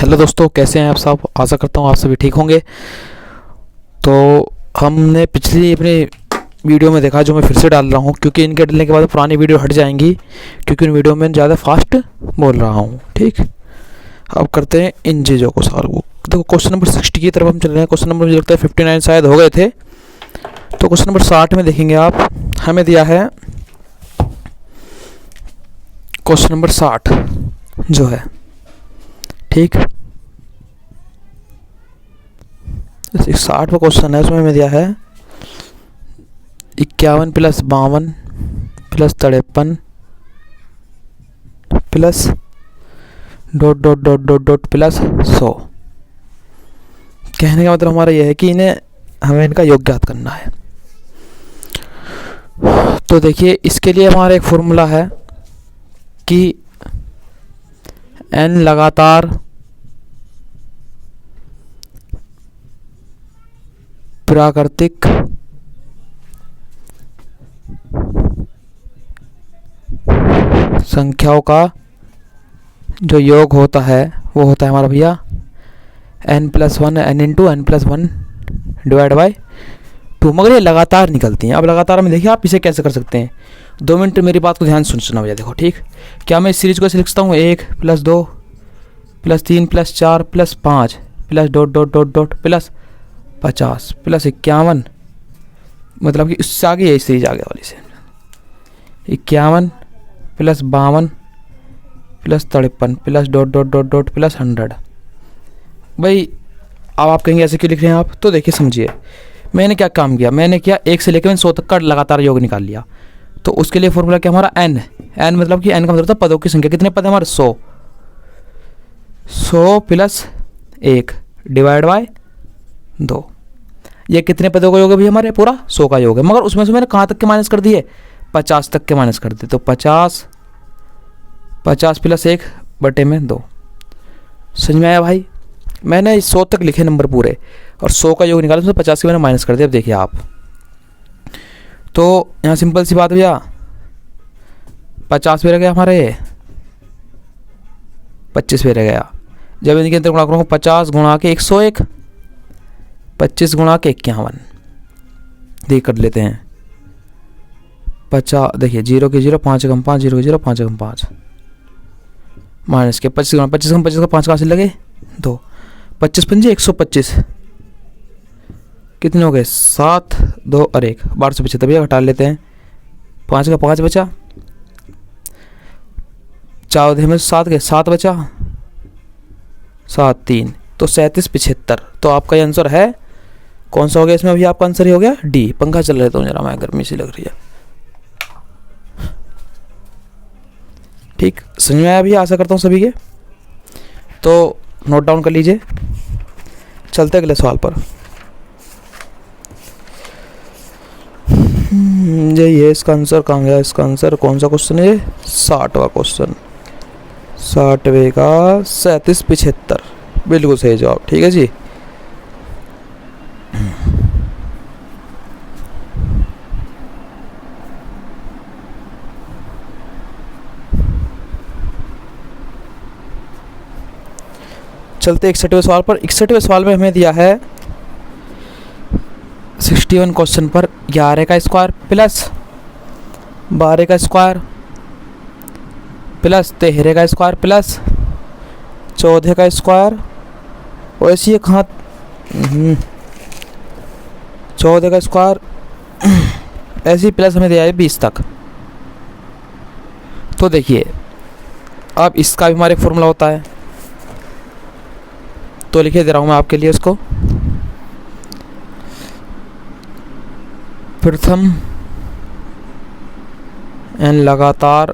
Hello दोस्तों, कैसे हैं आप सब। आशा करता हूँ आप सभी ठीक होंगे। तो हमने पिछली अपनी वीडियो में देखा, जो मैं फिर से डाल रहा हूँ क्योंकि इनके डलने के बाद पुरानी वीडियो हट जाएंगी, क्योंकि उन वीडियो में ज़्यादा फास्ट बोल रहा हूँ। ठीक, अब करते हैं इन चीज़ों को सॉल्व। देखो, क्वेश्चन नंबर 60 की तरफ हम चल रहे हैं। क्वेश्चन नंबर मुझे लगता है 59 शायद हो गए थे। तो क्वेश्चन नंबर 60 में देखेंगे आप, हमें दिया है क्वेश्चन नंबर 60 जो है, ठीक 60 का क्वेश्चन है। उसमें हमें दिया है 51 plus 52 plus 53 plus dot dot dot dot dot plus 100। कहने का मतलब हमारा यह है कि हमें इनका योग ज्ञात करना है। तो देखिए, इसके लिए हमारा एक फॉर्मूला है कि n लगातार प्राकृतिक संख्याओं का जो योग होता है वो होता है हमारा भैया n+1 n into n+1 divide by 2। मगर ये लगातार निकलती हैं। अब लगातार में देखिए आप इसे कैसे कर सकते हैं। 2 मिनट मेरी बात को ध्यान सुनना भैया। देखो, ठीक, क्या मैं इस सीरीज को ऐसे लिख सकता हूँ 1 + 2 + 3 + 4 + 5 plus dot dot dot dot plus 50 plus 51, मतलब कि इससे आगे यही सीरीज आगे वाली से 51 plus 52 plus 53 plus dot dot dot dot plus 100। भाई अब आप कहेंगे ऐसे क्यों लिख रहे हैं आप। तो देखिए, समझिए मैंने क्या काम किया। मैंने किया 1 से लेकर 100 तक का लगातार योग निकाल लिया। तो उसके लिए फॉर्मूला क्या हमारा n है। n मतलब कि n का मतलब था पदों की संख्या। कितने पद है हमारे 100 प्लस 1 डिवाइड बाय 2। ये कितने पदों का योग है भी हमारे, पूरा 100 का योग है। मगर उसमें से मैंने कहाँ तक के माइनस कर दिए, 50 तक के माइनस कर दिए। तो 50 प्लस 1 बटे में 2। समझ में आया भाई। मैंने 100 तक लिखे नंबर पूरे और 100 का योग निकाला, उसमें 50 के मैंने माइनस कर दिया। अब देखिए आप, तो यहाँ सिंपल सी बात भैया, 50 पे रह गया हमारे, 25 पे रह गया। जब इनके अंदर गुणा करूँगा 50 गुणा के 101, 25 गुणा के 51, देख कर लेते हैं 50। देखिए 0 के 0 5 कम 5, 0 के 0 5 कम 5 माइनस के 25 गुणा 25 कम 25 का 5 कहाँ से लगे 2, 25 पंजे 125, कितने हो गए 7 2 और 1 1275 भैया घटा लेते हैं। 5 का 5 बचा, 14 में 7 के 7 बचा, 7 3 तो 37 75। तो आपका आंसर है कौन सा हो गया इसमें अभी आपका आंसर ही हो गया डी। पंखा चल रहा है जरा, मैं गर्मी सी लग रही है। ठीक, समझ में आया भैया, आशा करता हूँ सभी के। तो नोट डाउन कर लीजिए, चलते अगले सवाल पर। ये इसका आंसर कहाँ गया। इसका आंसर कौन सा क्वेश्चन है, 60वां क्वेश्चन, 60वें का 37 75 बिल्कुल सही जवाब। ठीक है जी। चलते 61वें सवाल पर। 61वें सवाल में हमें दिया है 61 क्वेश्चन पर 11 का स्क्वायर प्लस 12 का स्क्वायर प्लस 13 का स्क्वायर प्लस 14 का स्क्वायर, और ऐसी एक हाथ 14 का स्क्वायर ऐसी प्लस हमें दिया है 20 तक। तो देखिए, अब इसका भी हमारे फॉर्मूला होता है, तो लिखे दे रहा हूँ मैं आपके लिए उसको। प्रथम n लगातार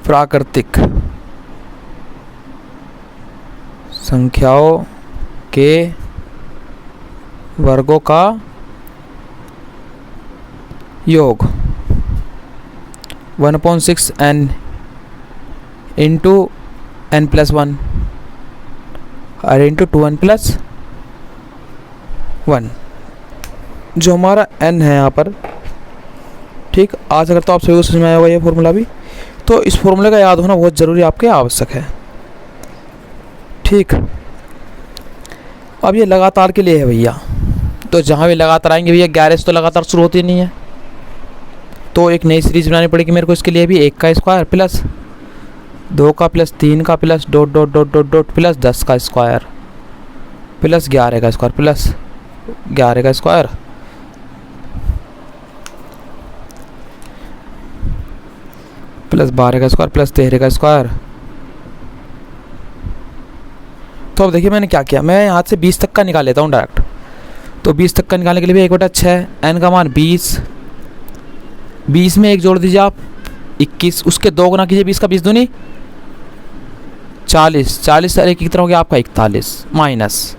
प्राकृतिक संख्याओं के वर्गों का योग 1/6 n इंटू n+1 और इंटू 2n + 1, जो हमारा n है यहाँ पर। ठीक, आशा करता हूँ आप सभी को समझ में आया होगा ये फॉर्मूला भी। तो इस फॉर्मूले का याद होना बहुत ज़रूरी आपके आवश्यक है। ठीक, अब ये लगातार के लिए है भैया, तो जहाँ भी लगातार आएंगे भैया 11 से तो लगातार शुरू होती नहीं है, तो एक नई सीरीज बनानी पड़ेगी मेरे को इसके लिए भी। 1 का स्क्वायर प्लस 2 का प्लस 3 का plus dot dot dot dot dot plus 10 का स्क्वायर प्लस 11 का स्क्वायर प्लस 11 का स्क्वायर प्लस 12 का स्क्वायर प्लस 13 का स्क्वायर। तो अब देखिए मैंने क्या किया, मैं यहाँ से 20 तक का निकाल लेता हूँ डायरेक्ट। तो 20 तक का निकालने के लिए भी 1/6, n का मान 20, 20 में 1 जोड़ दीजिए आप 21, उसके 2 गुना कीजिए 20 का 20 दूनी 40, 40 से 1 कितना हो गया आपका 41 माइनस,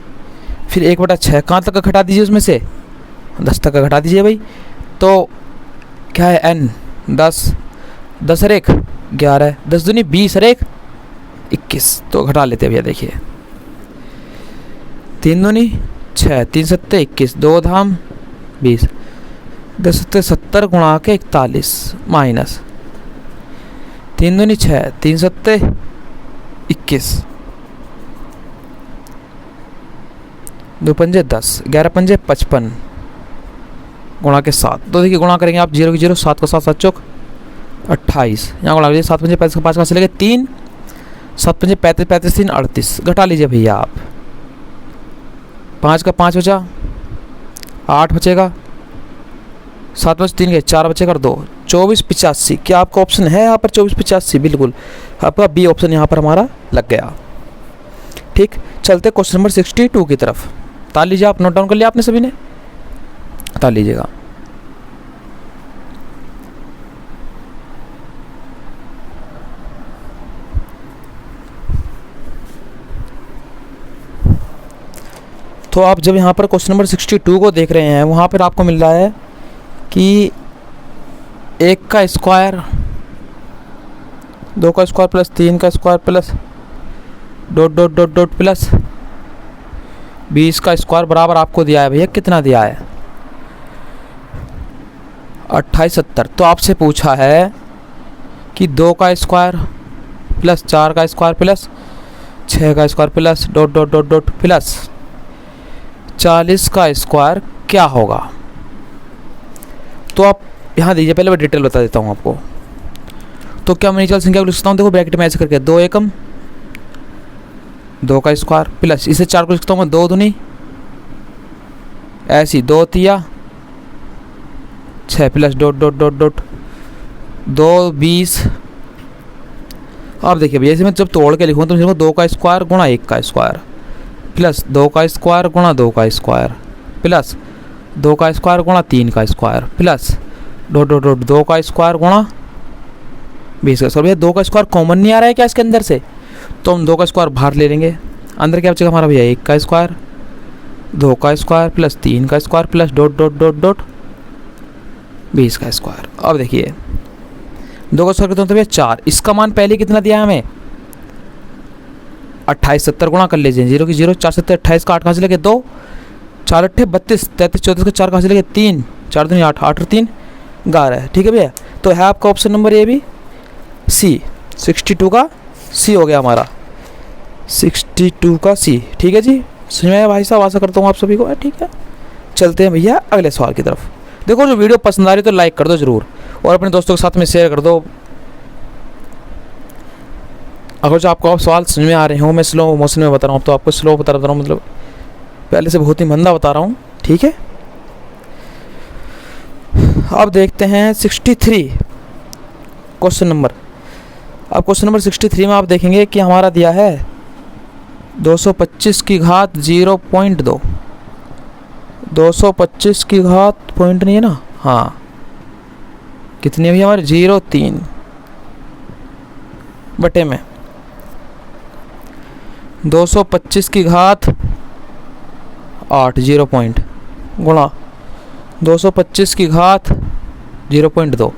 फिर 1/6 कहाँ तक का घटा दीजिए उसमें से 10 तक का घटा दीजिए भाई। तो क्या है n 10, 10 और 1 11, 10 दूनी 20 और 1 21। तो घटा लेते हैं भैया, देखिए 3 दूनी 6, 3 सत्ते 21, 2 धाम 20, 10 सत्ते 70 गुणा के 41 माइनस 3 दूनी 6, 3 सत्ते 21, 2 पंजे 10, 11 पंजे 55 गुणा के 7। तो देखिए गुणा करेंगे आप 0 की 0, 7 का 7, 7 चौक 28, यहाँ गुणा कीजिए 7 पंजे 35 का 5 कहाँ से लेंगे 3, 7 पंजे 35, 35 3 38, घटा लीजिए भैया आप, 5 का 5 बचा 8 बचेगा, 7 बच 3 के 4 बचेगा 2, 2485। क्या आपका ऑप्शन है यहाँ पर 2485? बिल्कुल आपका बी ऑप्शन यहाँ पर हमारा लग गया। ठीक, चलते क्वेश्चन नंबर 62 की तरफ। ताल लीजिए आप, नोट डाउन कर लिया आपने सभी ने, ताल लीजिएगा। तो आप जब यहाँ पर क्वेश्चन नंबर 62 को देख रहे हैं, वहाँ पर आपको मिल रहा है कि 1 का स्क्वायर 2 का स्क्वायर प्लस 3 का square plus dot dot dot dot plus 20 का स्क्वायर बराबर आपको दिया है भैया, कितना दिया है 2870। तो आपसे पूछा है कि 2 का स्क्वायर प्लस 4 का स्क्वायर प्लस 6 का square plus dot dot dot dot plus 40 का स्क्वायर क्या होगा। तो आप यहाँ दीजिए, पहले मैं डिटेल बता देता हूँ आपको। तो क्या मैं निचली संख्या को लिख सकता हूँ, देखो ब्रैकेट में ऐसे करके 2 एकम 2 का स्क्वायर प्लस इसे 4 को लिख सकता हूँ मैं 2 दूनी ऐसी 2 तिया 6 plus dot dot dot dot 2 20। अब देखिए भैया इसे मैं जब तोड़ के लिखूँ तो मुझे 2 का स्क्वायर गुणा 1 का स्क्वायर प्लस 2 का स्क्वायर गुणा 2 का स्क्वायर प्लस 2 का स्क्वायर गुणा 3 का square plus dot dot dot 2 का स्क्वायर गुणा 20 का स्क्वायर। भैया 2 का स्क्वायर कॉमन नहीं आ रहा है क्या इसके अंदर से, तो हम 2 का स्क्वायर बाहर ले लेंगे। अंदर क्या बचेगा हमारा भैया 1 का स्क्वायर 2 का स्क्वायर प्लस 3 का square plus dot dot dot dot 20 का स्क्वायर। अब देखिए 2 का स्क्वायर कितना होता है भैया 4, इसका मान पहले कितना दिया है हमें 2870 गुणा कर लीजिए 0 की 0, 4 7 28 का 8 कहाँ से लेके 2, 4 8 32, 33 34 का 4 कहाँ से लेके 3, 4 दूनी 8, 8 और 3 11। ठीक है भैया, तो है आपका ऑप्शन नंबर ए भी सी, 62 का सी हो गया हमारा, 62 का सी। ठीक है जी, समझ में आया भाई साहब, आशा करता हूँ आप सभी को। ठीक है, चलते हैं भैया अगले सवाल की तरफ। देखो जो वीडियो पसंद आ रही है तो लाइक कर दो ज़रूर, और अपने दोस्तों के साथ में शेयर कर दो। अगर जो आपको सवाल समझ में आ रहे हो, मैं स्लो मोशन में बता रहा हूँ तो आपको स्लो बता रहा हूँ, मतलब पहले से बहुत ही मंदा बता रहा हूँ। ठीक है, अब देखते हैं 63 क्वेश्चन नंबर। अब क्वेश्चन नंबर 63 में आप देखेंगे कि हमारा दिया है 225 की घात 0.2, 225 की घात पॉइंट नहीं है ना, हाँ कितनी है हमारे 0.3 बटे में 225 की घात 8 0 पॉइंट गुणा 225 की घात 0.2,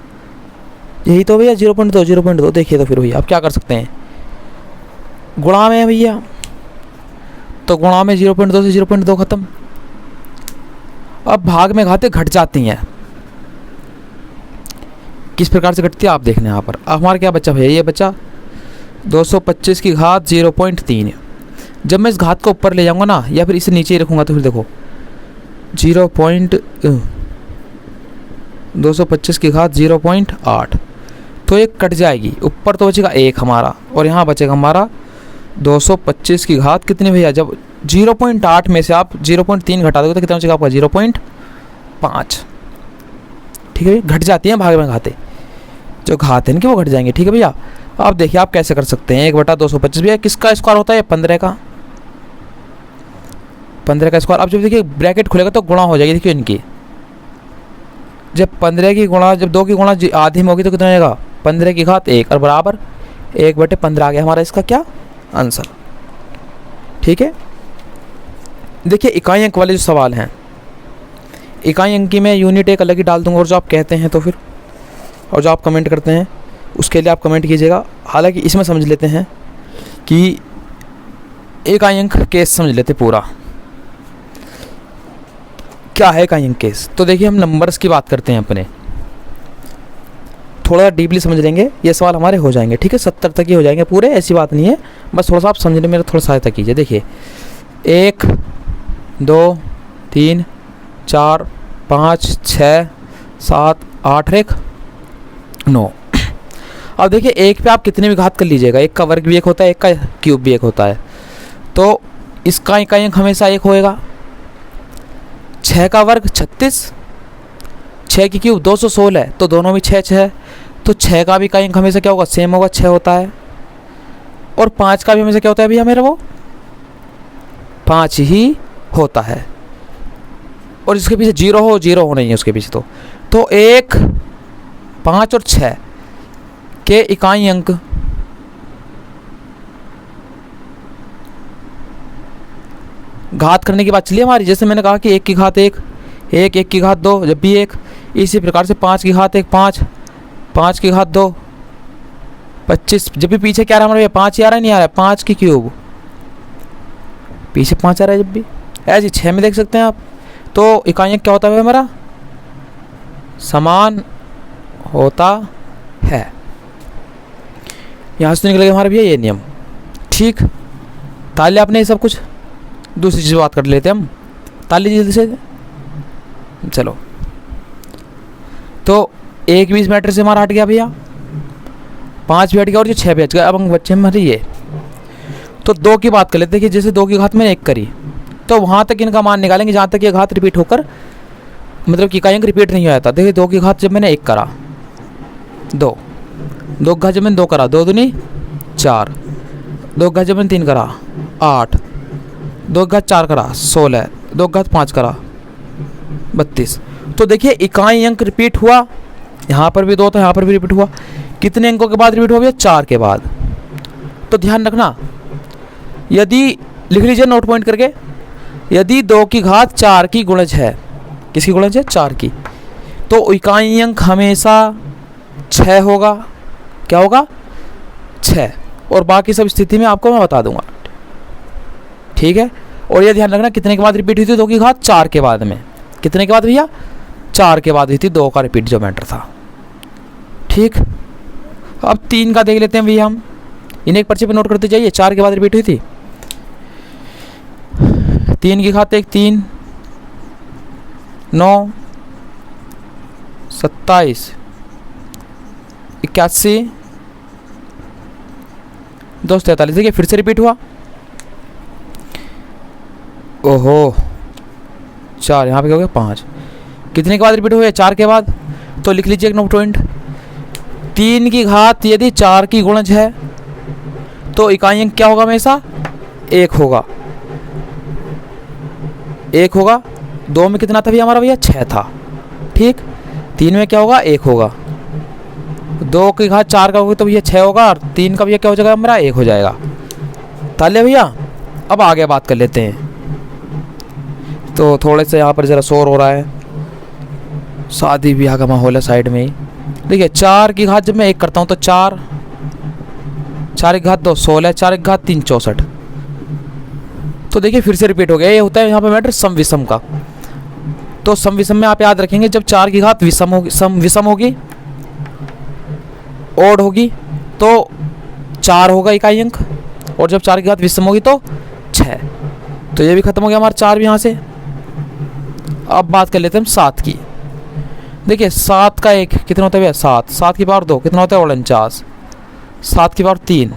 यही तो भैया 0.2 0.2। देखिए तो फिर भैया आप क्या कर सकते हैं, गुणा में है भैया तो गुणा में 0.2 से 0.2 खत्म। अब भाग में घातें घट जाती हैं, किस प्रकार से घटती है आप देखना यहाँ पर। अब हमारा क्या बचा भैया, ये बचा 225 की घात 0.3। जब मैं इस घात को ऊपर ले जाऊँगा ना या फिर इसे नीचे ही रखूँगा तो फिर देखो 225 की घात 0.8, तो एक कट जाएगी, ऊपर तो बचेगा 1 हमारा और यहाँ बचेगा हमारा 225 की घात कितनी भैया, जब 0.8 में से आप 0.3 घटा दोगे तो कितना बचेगा आपका 0.5। ठीक है भैया, घट जाती हैं भाग में घाते, जो घात है इनके वो घट जाएंगे। ठीक है भैया, अब देखिए आप कैसे कर सकते हैं। 1/225 भैया किसका स्क्वायर होता है, 15 का, 15 का स्क्वायर। अब जब देखिए ब्रैकेट खुलेगा तो गुणा हो जाएगी, देखिए इनकी जब 15 की गुणा, जब 2 की गुणा आधी में होगी तो कितना आएगा 15 की घात 1 और बराबर 1/15 आ गया हमारा इसका क्या आंसर। ठीक है, देखिए इकाई अंक वाले जो सवाल हैं, इकाई अंक की मैं यूनिट एक अलग ही डाल दूंगा और जो आप कहते हैं तो फिर, और जो आप कमेंट करते हैं उसके लिए आप कमेंट कीजिएगा। हालांकि इसमें समझ लेते हैं कि इकाई अंक केस समझ लेते पूरा क्या है इकाई अंक केस। तो देखिए हम नंबर्स की बात करते हैं अपने, थोड़ा डीपली समझ लेंगे ये सवाल हमारे हो जाएंगे। ठीक है, 70 तक ही हो जाएंगे पूरे, ऐसी बात नहीं है, बस थोड़ा सा आप समझने में मेरा थोड़ा सहायता कीजिए। देखिए 1 2 3 4 5 6 7 8 1 9। अब देखिए एक पे आप कितने भी घात कर लीजिएगा, एक का वर्ग भी एक होता है, एक का क्यूब भी एक होता है, तो इसका इकाई अंक हमेशा एक होएगा। 6 का वर्ग 36, 6 की क्यूब 216, तो दोनों में 6 6, तो 6 का भी इकाई अंक हमेशा क्या होगा, सेम होगा, 6 होता है। और 5 का भी हमेशा क्या होता है भैया मेरा, वो 5 ही होता है। और इसके पीछे 0 हो, 0 होना ही है उसके पीछे। तो 1 5 और 6 के इकाई अंक घात करने की बात चलिए हमारी, जैसे मैंने कहा कि 1 की घात 1 1, 1 की घात 2 जब भी 1, इसी प्रकार से 5 की घात 1 5, 5 की घात 2 25, जब भी पीछे क्या आ रहा है हमारे 5 ही आ रहा है, नहीं आ रहा है 5 की क्यूब, पीछे 5 आ रहा है जब भी, ऐसे 6 में देख सकते हैं आप। तो इकाई अंक क्या होता है हमारा, समान होता है। यहाँ से निकल गया हमारा भैया ये नियम। ठीक, ताले आपने ये सब कुछ, दूसरी चीज़ बात कर लेते हैं हम, ताली जल्दी से चलो। तो 1 20 मीटर से हमारा हट गया भैया, 5 भी हट गया और जो 6 भी हट गया। अब हम बच्चे हमारे ये, तो 2 की बात कर लेते हैं कि जैसे 2 की घात मैंने 1 करी, तो वहाँ तक इनका मान निकालेंगे जहाँ तक ये घात रिपीट होकर, मतलब कि इकाई अंक रिपीट नहीं होता। देखिए 2 की घात जब मैंने 1 करा 2, 2 की घात जब मैंने 2 करा 2 दूनी 4, 2 की घात जब मैंने 3 करा 8, 2 की घात 4 करा 16, 2 की घात 5 करा 32। तो देखिए इकाई अंक रिपीट हुआ, यहाँ पर भी 2 था, यहाँ पर भी रिपीट हुआ। कितने अंकों के बाद रिपीट हुआ भैया, 4 के बाद। तो ध्यान रखना, यदि लिख लीजिए नोट पॉइंट करके, यदि 2 की घात 4 की गुणज है, किसकी गुणज है 4 की, तो इकाई अंक हमेशा 6 होगा। क्या होगा 6, और बाकी सब स्थिति में आपको मैं बता दूंगा। ठीक है, और ये ध्यान रखना कितने के बाद रिपीट हुई थी, 2 की घात 4 के बाद में, कितने के बाद भैया 4 के बाद हुई थी 2 का रिपीट जो मैटर था। ठीक, अब 3 का देख लेते हैं भैया हम, इन्हें एक पर्चे पे नोट करते जाइए। 4 के बाद रिपीट हुई थी 3 की घात 1 3, 9 27 81 243। देखिए फिर से रिपीट हुआ, ओहो 4, यहाँ पे क्या हो गया 5। कितने के बाद रिपीट हुए, 4 के बाद। तो लिख लीजिए एक नोट पॉइंट, 3 की घात यदि 4 की गुणज है तो इकाई अंक क्या होगा, हमेशा 1 होगा, 1 होगा। 2 में कितना था भैया हमारा, भैया 6 था। ठीक, 3 में क्या होगा 1 होगा, 2 की घात 4 का होगा तो भैया 6 होगा, और 3 का भैया क्या हो जाएगा हमारा 1 हो जाएगा। ताले भैया अब आगे बात कर लेते हैं। तो थोड़े से यहाँ पर ज़रा शोर हो रहा है, शादी ब्याह का माहौल है साइड में ही। देखिए 4 की घात जब मैं 1 करता हूँ तो 4, 4 की घात 2 16, 4 की घात 3 64। तो देखिए फिर से रिपीट हो गया। ये होता है यहाँ पे मैटर सम विषम का। तो सम विषम में आप याद रखेंगे जब 4 की घात विषम होगी, सम विषम होगी ओड होगी तो 4 होगा इकाई अंक, और जब 4 की घात विषम होगी तो 6। तो ये भी खत्म हो गया हमारा 4 भी यहाँ से। अब बात कर लेते हैं हम 7 की। देखिए 7 का 1 कितना होता है भैया 7, 7 की पावर 2 कितना होता है 49, 7 की पावर 3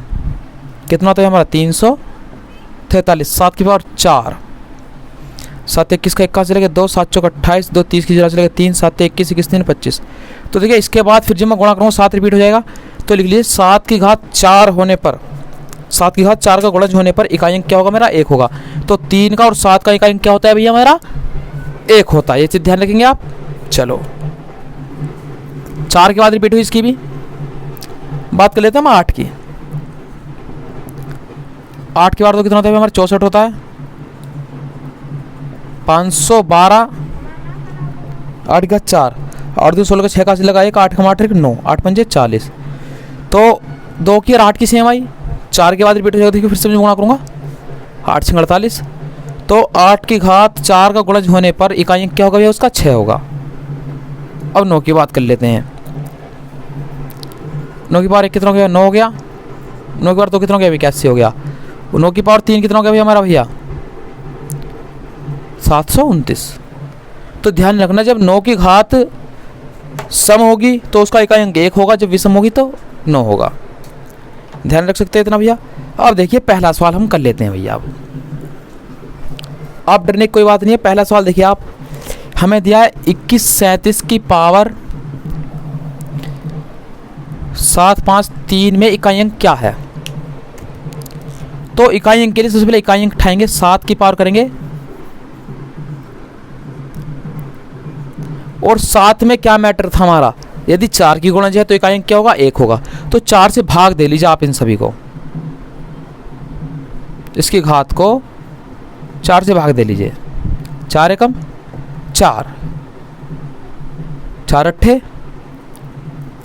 कितना होता है हमारा 343, 7 की पावर 4, 7 21 का 1 चलेगा 2, 7 चौक 28, 2 30 की जगह चलेगा 3, 7 21 21 3 25। तो देखिए इसके बाद फिर जब मैं गुणा करूँगा 7 रिपीट हो जाएगा। तो लिख लीजिए 7 की घात 4 होने पर, 7 की घात 4 का गुणज होने पर इकाई अंक क्या होगा मेरा 1 होगा। तो 3 का और 7 का इकाई अंक क्या होता है भैया मेरा 1 होता है, ये चीज़ ध्यान रखेंगे आप। चलो 4 के बाद रिपीट हुई इसकी भी। बात कर लेते हैं हम 8 की। 8 के बाद तो कितना होता है हमारा 64 होता है, 512, 8 का 4 और 2 16 का 6 का लगा 1, 8 का 8 9, 8 पंजे 40। तो 2 की और 8 की सेम आई, 4 के बाद रिपीट हो जाएगा। देखिए फिर से मैं गुणा करूँगा 8 से 48। तो 8 की घात 4 का गुणज होने पर इकाई अंक क्या होगा भैया उसका 6 होगा। अब 9 की बात कर लेते हैं। 9 की पावर 1 कितना हो गया 9 हो गया, 9 की पावर 2 कितना हो गया 81 हो गया, 9 की पावर 3 कितना हो गया भैया हमारा भैया 729। तो ध्यान रखना जब 9 की घात सम होगी तो उसका इकाई अंक 1 होगा, जब विषम होगी तो 9 होगा। ध्यान रख सकते हैं इतना भैया। अब देखिए पहला सवाल हम कर लेते हैं भैया। अब आप डरने की कोई बात नहीं है। पहला सवाल देखिए आप, हमें दिया है 21 37 की पावर 753 में इकाई अंक क्या है। तो इकाई अंक के लिए सबसे पहले इकाई अंक उठाएंगे, 7 की पावर करेंगे और 7 में क्या मैटर था हमारा, यदि 4 की गुणज है तो इकाई अंक क्या होगा 1 होगा। तो 4 से भाग दे लीजिए आप इन सभी को, इसकी घात को 4 से भाग दे लीजिए। 4 एकम 4, 4 अट्ठे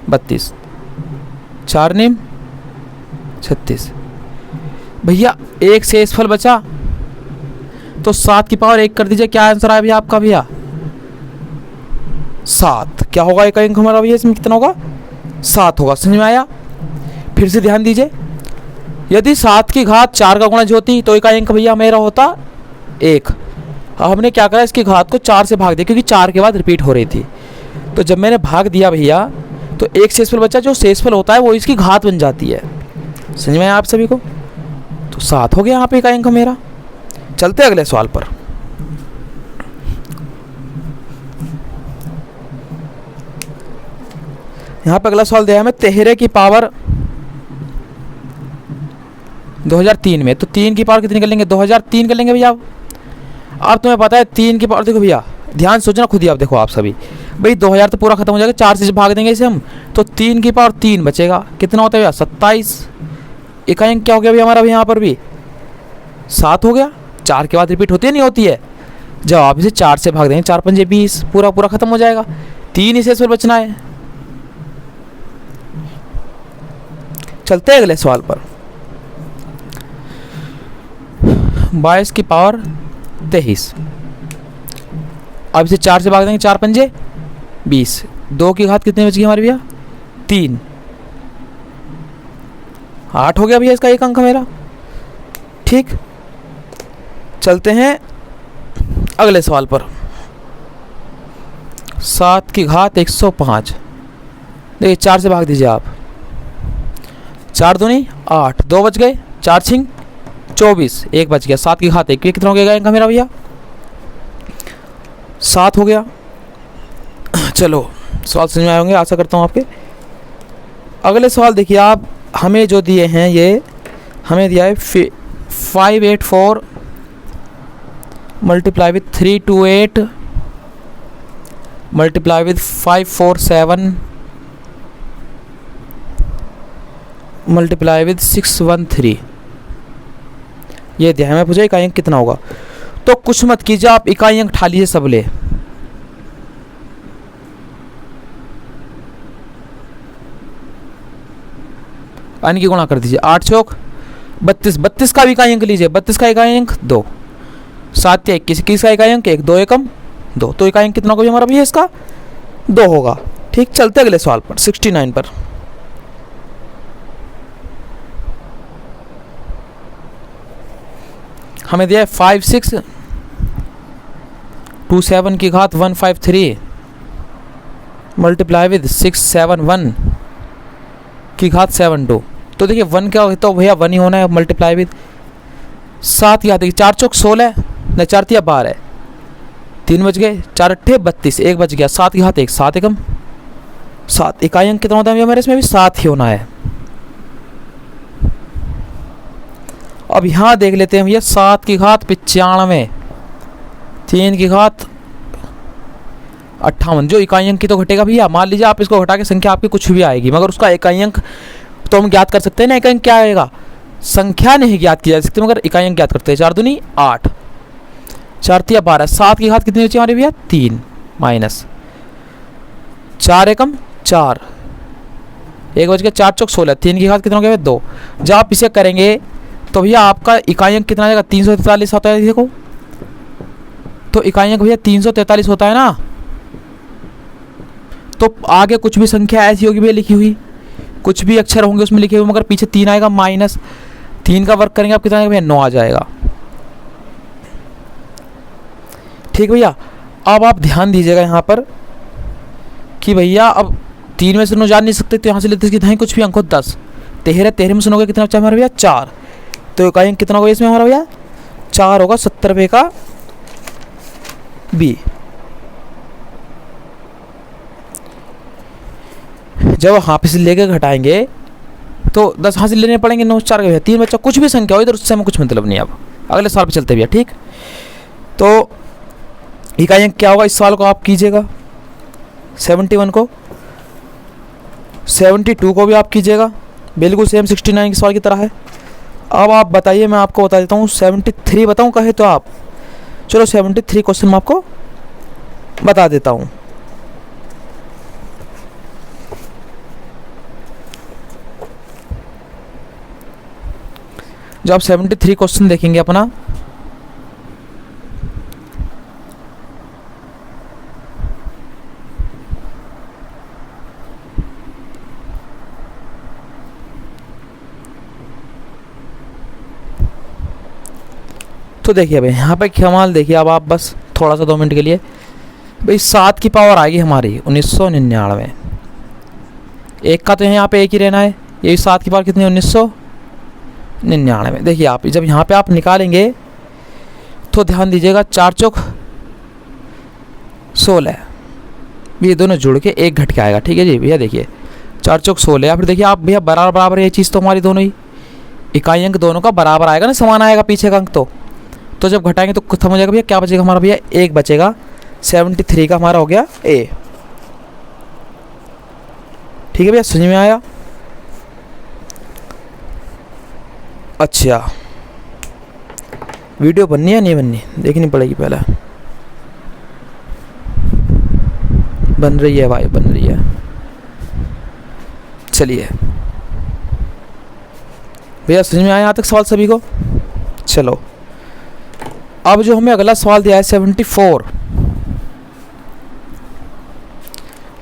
32, 4 निम 36। भैया एक शेषफल बचा तो 7 की पावर 1 कर दीजिए। क्या आंसर आया भैया आपका भैया 7। क्या होगा इकाई अंक हमारा भैया इसमें कितना होगा 7 होगा। समझ में आया। फिर से ध्यान दीजिए, यदि 7 की घात 4 का गुणज होती तो इकाई अंक भैया मेरा होता 1। अब हमने क्या करा इसकी घात को 4 से भाग दिया क्योंकि 4 के बाद रिपीट हो रही थी। तो जब मैंने भाग दिया भैया तो एक शेषफल बचा, जो शेषफल होता है वो इसकी घात बन जाती है। समझ में आया आप सभी को। तो 7 हो गया यहाँ पे इकाई अंक मेरा। चलते अगले सवाल पर। यहाँ पे अगला सवाल दिया है हमें तेहरे की पावर 2003 में। तो 3 की पावर कितनी कर लेंगे 2003 कर लेंगे भैया। अब तुम्हें पता है 3 की पावर, देखो भैया ध्यान सोचना खुद ही, आप देखो आप सभी भाई 2000 तो पूरा खत्म हो जाएगा, 4 से भाग देंगे इसे हम तो 3 की पावर 3 बचेगा। कितना होता है भैया 27। इकाई अंक क्या हो गया भैया हमारा भी यहाँ पर भी 7 हो गया। 4 के बाद रिपीट होती है नहीं होती है, जब आप इसे 4 से भाग देंगे 4 पंजे 20, पूरा पूरा खत्म हो जाएगा। 3 इसे पर बचना है। चलते हैं अगले सवाल पर। 22 की पावर 23। अब इसे 4 से भाग देंगे 4 पंजे 20, 2 की घात कितनी बच गई हमारी भैया 3, 8 हो गया भैया इसका एक अंक मेरा। ठीक, चलते हैं अगले सवाल पर। 7 की घात 105। देखिए 4 से भाग दीजिए आप, 4 दूनी 8, 2 बच गए, 4 छिंग 24, 1 बच गया। 7 की घात 1, कितना हो गया इनका मेरा भैया 7 हो गया। चलो सवाल समझ में आए होंगे आशा करता हूँ आपके। अगले सवाल देखिए आप, हमें जो दिए हैं ये हमें दिया है 584 multiply with 328 multiply with 547 multiply with 613। ये दिया है। मैं पूछा इकाई अंक कितना होगा, तो कुछ मत कीजिए आप, इकाई अंक उठा लीजिए सब ले। यानी कि गुणा कर दीजिए 8 चौक 32, 32 का भी इकाई अंक लीजिए। 32 का इकाई अंक 2, 7 या 21, 21 का इकाई अंक 1, 2 एकम 2, तो इकाई अंक कितना होगा हमारा भैया इसका 2 होगा। ठीक, चलते अगले सवाल पर 69 पर। हमें दिया है 5627 की घात 153 मल्टीप्लाई विद 671 की घात 72। तो देखिए 1 क्या होता है भैया 1 ही होना है, मल्टीप्लाई विद 7 की घात, देखिए 4 चौक 16 नहीं 4 तिया 12, 3 बच गए, 4 अट्ठे 32, 1 बच गया, 7 की घात 1, 7 एकम 7। इकाई अंक कितना होता है मेरे, इसमें भी 7 ही होना है। अब यहाँ देख लेते हैं भैया 7 की घात 95, 3 की घात 58, जो इकाई अंक की तो घटेगा भैया। मान लीजिए आप इसको घटा के संख्या आपकी कुछ भी आएगी, मगर उसका इकाई अंक तो हम ज्ञात कर सकते हैं ना, इकाई अंक क्या आएगा, संख्या नहीं ज्ञात की जा सकती मगर इकाई अंक ज्ञात करते हैं। 4 दूनी 8, 4 तिया 12, 7 की घात कितनी बची हमारी भैया 3 माइनस 4 एकम 4, 1 बच गया, 4 चौक 16, 3 की घात कितना हो गया 2। जब आप इसे करेंगे तो भैया आपका इकाई अंक कितना आ जाएगा 343 होता है। देखो तो इकाई अंक भैया 343 होता है ना, तो आगे कुछ भी संख्या ऐसी होगी भैया लिखी हुई, कुछ भी अक्षर होंगे उसमें लिखे हुए, मगर पीछे 3 आएगा, माइनस 3 का वर्क करेंगे आप कितना आएगा भैया 9 आ जाएगा। ठीक भैया, अब आप ध्यान दीजिएगा यहाँ पर कि भैया अब 3 में से 9 जान नहीं सकते, तो यहाँ से लेते हैं कुछ भी अंक हो 10, 13 में से 9 का कितना बचा हमारा भैया 4, तो इकाई अंक कितना होगा इसमें हमारा भैया 4 होगा, 70 रुपये का बी। जब हाफ से लेके घटाएंगे तो 10 हासिल लेने पड़ेंगे, 9 4 का 3 बच्चा, कुछ भी संख्या हो इधर उससे हमें कुछ मतलब नहीं। अब अगले साल पे चलते भैया। ठीक, तो इकाई अंक क्या होगा इस साल को आप कीजिएगा, 71 को, 72 को भी आप कीजिएगा, बिल्कुल सेम 69 के सवाल की तरह है। अब आप बताइए, मैं आपको बता देता हूँ 73 बताऊँ कहे तो आप, चलो 73 क्वेश्चन मैं आपको बता देता हूँ। जब आप 73 क्वेश्चन देखेंगे अपना, तो देखिए भाई यहाँ पे कमाल देखिए, अब आप बस थोड़ा सा 2 मिनट के लिए भाई 7 की पावर आएगी हमारी 1999, एक का तो यहाँ पे एक ही रहना है, ये भी 7 की पावर कितनी 1999। देखिए आप जब यहाँ पे आप निकालेंगे तो ध्यान दीजिएगा, 4 चौक 16, ये दोनों जुड़ के एक घट के आएगा। ठीक है जी भैया, देखिए 4 चौक 16, या फिर देखिए आप भैया बराबर बराबर, ये चीज़ तो हमारी दोनों ही इकाई अंक दोनों का बराबर आएगा ना, समान आएगा पीछे का अंक, तो जब घटाएंगे तो खत्म हो जाएगा भैया। क्या बचेगा हमारा भैया, एक बचेगा, 73 का हमारा हो गया ए। ठीक है भैया, समझ में आया। अच्छा, वीडियो बननी है नहीं बननी देखनी पड़ेगी पहले। बन रही है भाई, बन रही है। चलिए भैया, समझ में आया यहाँ तक सवाल सभी को। चलो अब जो हमें अगला सवाल दिया है 74,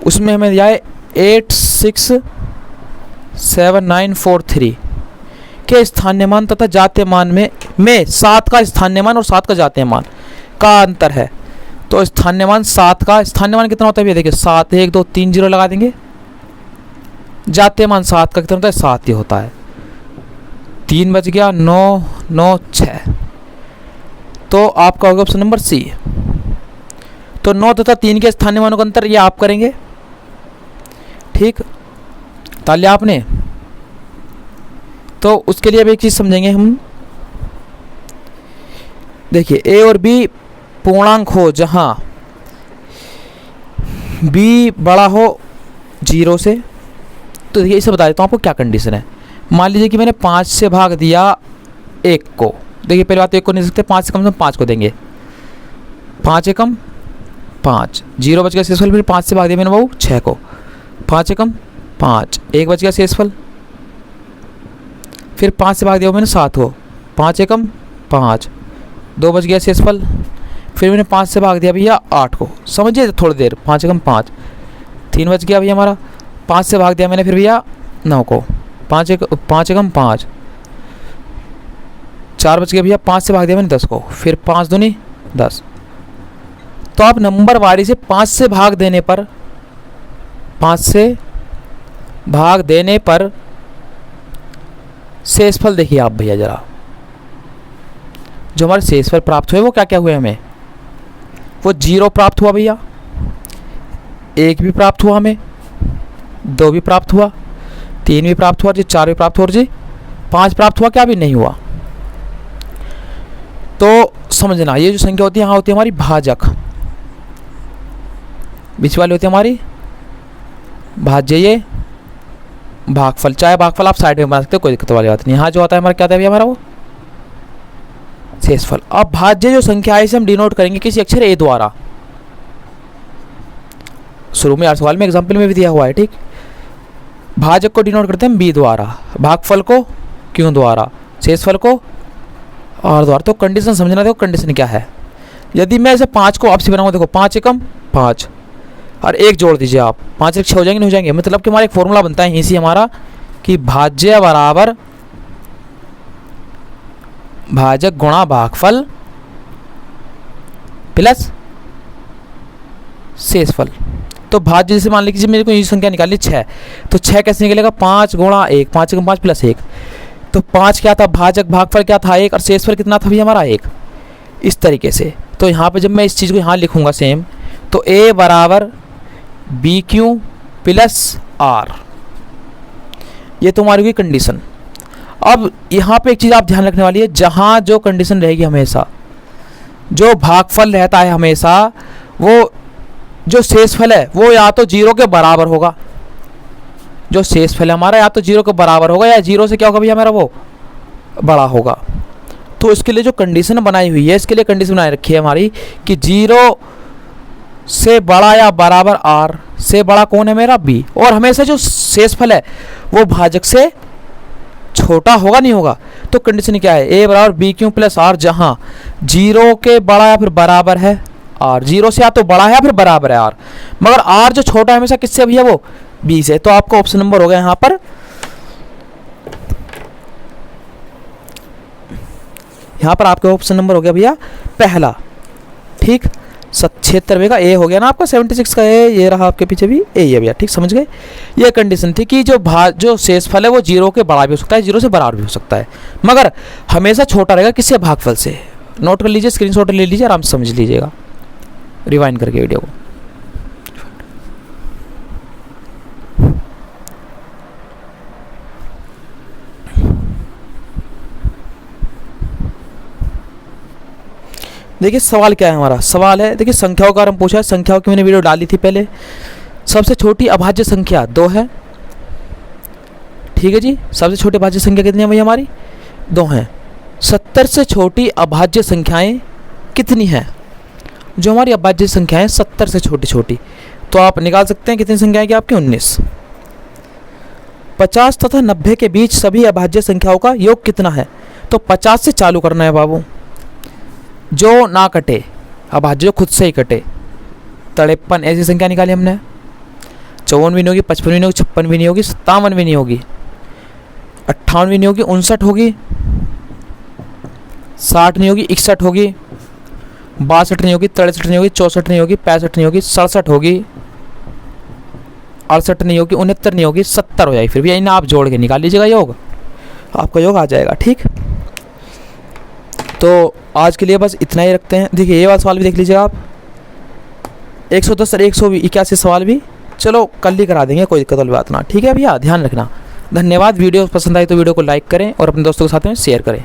उसमें हमें दिया है 867943 के स्थानीय मान तथा जातीय मान में 7 का स्थानीय मान और 7 का जातीय मान का अंतर है। तो स्थानीय मान 7 का, स्थानीय मान कितना होता है भैया, देखिए 7 1 2 3 0 लगा देंगे, जातीय मान 7 का कितना होता है 7 ही होता है, 3 बच गया, 9 9 6, तो आपका होगा ऑप्शन नंबर सी। तो 9 तथा 3 के स्थानीय मानों का अंतर ये आप करेंगे। ठीक, तालिया आपने, तो उसके लिए अब एक चीज़ समझेंगे हम। देखिए ए और बी पूर्णांक हो जहां बी बड़ा हो 0 से, तो देखिए इसे बता देता हूँ आपको क्या कंडीशन है। मान लीजिए कि मैंने 5 से भाग दिया 1 को, देखिए पहले बात तो 1 को नहीं सकते, 5 से कम 5 को देंगे, 5 एकम 5, 0 बच गया शेषफल, फिर 5 से भाग दिया मैंने बाबू 6 को, 5 एकम 5, 1 बच गया शेषफल, फिर 5 से भाग दिया मैंने 7 को, 5 एकम 5, 2 बच गया शेषफल, फिर मैंने 5 से भाग दिया भैया 8 को, समझिए थोड़ी देर, 5 एकम 5, 3 बच गया भैया हमारा, 5 से भाग दिया मैंने फिर भैया 9 को, 5 एकम 5, 4 बच गए भैया, 5 से भाग दिया मैंने 10 को, फिर 5 दूनी 10। तो आप नंबर वारी से 5 से भाग देने पर, 5 से भाग देने पर शेषफल देखिए आप भैया जरा, जो हमारे शेषफल प्राप्त हुए वो क्या क्या हुए हमें, वो 0 प्राप्त हुआ भैया, 1 भी प्राप्त हुआ हमें, 2 भी प्राप्त हुआ, 3 भी प्राप्त हुआ जी, 4 भी प्राप्त हुआ जी, 5 प्राप्त हुआ, क्या भी नहीं हुआ। तो समझना ये जो संख्या होती है यहाँ होती है हमारी भाजक, बीच वाली होती है हमारी भाज्य, ये भागफल। चाहे भागफल आप साइड में बना सकते हो, कोई दिक्कत वाली बात नहीं। यहाँ जो होता है हमारा क्या होता है भैया हमारा वो शेषफल। अब भाज्य जो संख्या है इसे हम डिनोट करेंगे किसी अक्षर ए द्वारा। शुरू में यार सवाल में एग्जाम्पल में भी दिया हुआ है, ठीक। भाजक को डिनोट करते हैं बी द्वारा, भागफल को क्यों द्वारा, शेषफल को और द्वारा। तो कंडीशन समझना, देखो कंडीशन क्या है। यदि मैं इसे 5 को आपसे बनाऊंगा, देखो 5 एकम 5 और 1 जोड़ दीजिए आप, 5 1 6 हो जाएंगे, नहीं हो जाएंगे। मतलब कि हमारा एक फॉर्मूला बनता है इसी हमारा कि भाज्य बराबर भाजक गुणा भागफल प्लस शेषफल। तो भाज्य जैसे मान लीजिए मेरे को ये संख्या निकालनी 6, तो 6 कैसे निकलेगा, 5 गुणा 1, 5 एकम 5 प्लस 1। तो 5 क्या था, भाजक भागफल क्या था 1, और शेषफल कितना था भैया हमारा 1। इस तरीके से तो यहाँ पे जब मैं इस चीज़ को यहाँ लिखूँगा सेम, तो a बराबर बी क्यू प्लस आर, ये तो हमारी हुई कंडीशन। अब यहाँ पे एक चीज़ आप ध्यान रखने वाली है, जहाँ जो कंडीशन रहेगी हमेशा, जो भागफल रहता है हमेशा, वो जो शेषफल है वो या तो 0 के बराबर होगा, जो शेषफल है हमारा या तो 0 के बराबर होगा या 0 से क्या होगा भैया हमारा वो बड़ा होगा। तो इसके लिए जो कंडीशन बनाई हुई है, इसके लिए कंडीशन बनाई रखी है हमारी कि 0 से बड़ा या बराबर r से बड़ा कौन है मेरा b, और हमेशा जो शेषफल है वो भाजक से छोटा होगा नहीं होगा। तो कंडीशन क्या है, a बराबर बी क्यू प्लस आर, जहाँ 0 के बड़ा या फिर बराबर है r, 0 से या तो बड़ा है या फिर बराबर है r, मगर r जो छोटा है हमेशा किससे भैया वो b से। तो आपका ऑप्शन नंबर हो गया यहाँ पर, आपका ऑप्शन नंबर हो गया भैया पहला, ठीक। 76 का ए हो गया ना आपका, 76 का ए, ये रहा आपके पीछे भी ए है भैया, ठीक समझ गए। ये कंडीशन थी कि जो शेषफल है वो 0 के बड़ा भी हो सकता है, 0 से बराबर भी हो सकता है, मगर हमेशा छोटा रहेगा किससे, भागफल से। नोट कर लीजिए, स्क्रीनशॉट ले लीजिए, आराम से समझ लीजिएगा रिवाइंड करके वीडियो को। देखिए सवाल क्या है हमारा, सवाल है देखिए संख्याओं का हम पूछा है, संख्याओं की मैंने वीडियो डाली थी पहले। सबसे छोटी अभाज्य संख्या 2 है, ठीक है जी। सबसे छोटी अभाज्य संख्या कितनी है भैया हमारी, 2 हैं। 70 से छोटी अभाज्य संख्याएं कितनी हैं, जो हमारी अभाज्य संख्याएं 70 से छोटी छोटी, तो आप निकाल सकते हैं कितनी संख्याएं की आपकी 19। 50 तथा 90 के बीच सभी अभाज्य संख्याओं का योग कितना है, तो 50 से चालू करना है बाबू, जो ना कटे अभाज्य, जो खुद से ही कटे। 53 ऐसी संख्या निकाली हमने, 54 भी नहीं होगी, 55 भी नहीं होगी, 56 भी नहीं होगी, 57 भी नहीं होगी, 58 भी नहीं होगी, 59 होगी, 60 नहीं होगी, 61 होगी, 62 नहीं होगी, 63 नहीं होगी, 64 नहीं होगी, 65 नहीं होगी, 67 होगी, 68 नहीं होगी, 69 नहीं होगी, 70 हो जाएगी। फिर भी इन्हें आप जोड़ के निकाल लीजिएगा योग, आपका योग आ जाएगा, ठीक। तो आज के लिए बस इतना ही रखते हैं। देखिए ये वाला सवाल भी देख लीजिएगा आप, 110 और 181 सवाल भी चलो कल ही करा देंगे, कोई दिक्कत वाली बात ना, ठीक है भैया, ध्यान रखना। धन्यवाद। वीडियो पसंद आई तो वीडियो को लाइक करें और अपने दोस्तों के साथ में शेयर करें।